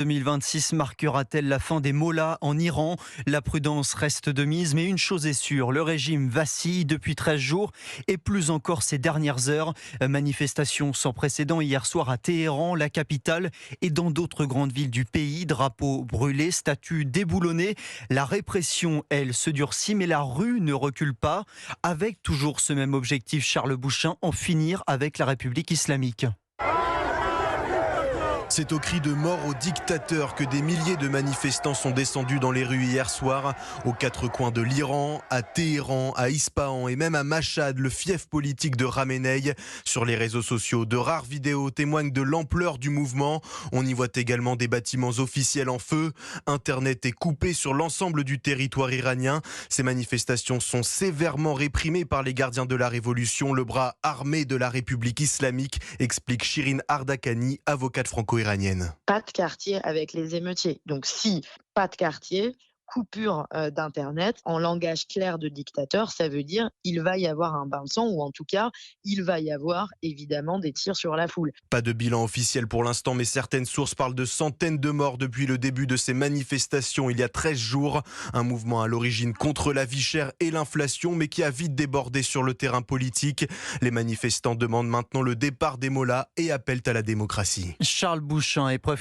2026 marquera-t-elle la fin des mollahs en Iran? La prudence reste de mise, mais une chose est sûre, le régime vacille depuis 13 jours et plus encore ces dernières heures. Manifestation sans précédent hier soir à Téhéran, la capitale, et dans d'autres grandes villes du pays. Drapeaux brûlés, statues déboulonnées. La répression, elle, se durcit, mais la rue ne recule pas. Avec toujours ce même objectif, Charles Bouchin, en finir avec la République islamique. C'est au cri de mort au dictateur que des milliers de manifestants sont descendus dans les rues hier soir, aux quatre coins de l'Iran, à Téhéran, à Ispahan et même à Machhad, le fief politique de Khamenei. Sur les réseaux sociaux, de rares vidéos témoignent de l'ampleur du mouvement. On y voit également des bâtiments officiels en feu. Internet est coupé sur l'ensemble du territoire iranien. Ces manifestations sont sévèrement réprimées par les gardiens de la révolution, le bras armé de la République islamique, explique Shirin Ardakani, avocate franco-iranienne. Pas de quartier avec les émeutiers. Donc si pas de quartier, coupure d'Internet, en langage clair de dictateur, ça veut dire il va y avoir un bain de sang ou en tout cas, il va y avoir évidemment des tirs sur la foule. Pas de bilan officiel pour l'instant, mais certaines sources parlent de centaines de morts depuis le début de ces manifestations il y a 13 jours. Un mouvement à l'origine contre la vie chère et l'inflation, mais qui a vite débordé sur le terrain politique. Les manifestants demandent maintenant le départ des mollahs et appellent à la démocratie. Charles Bouchin, épreuve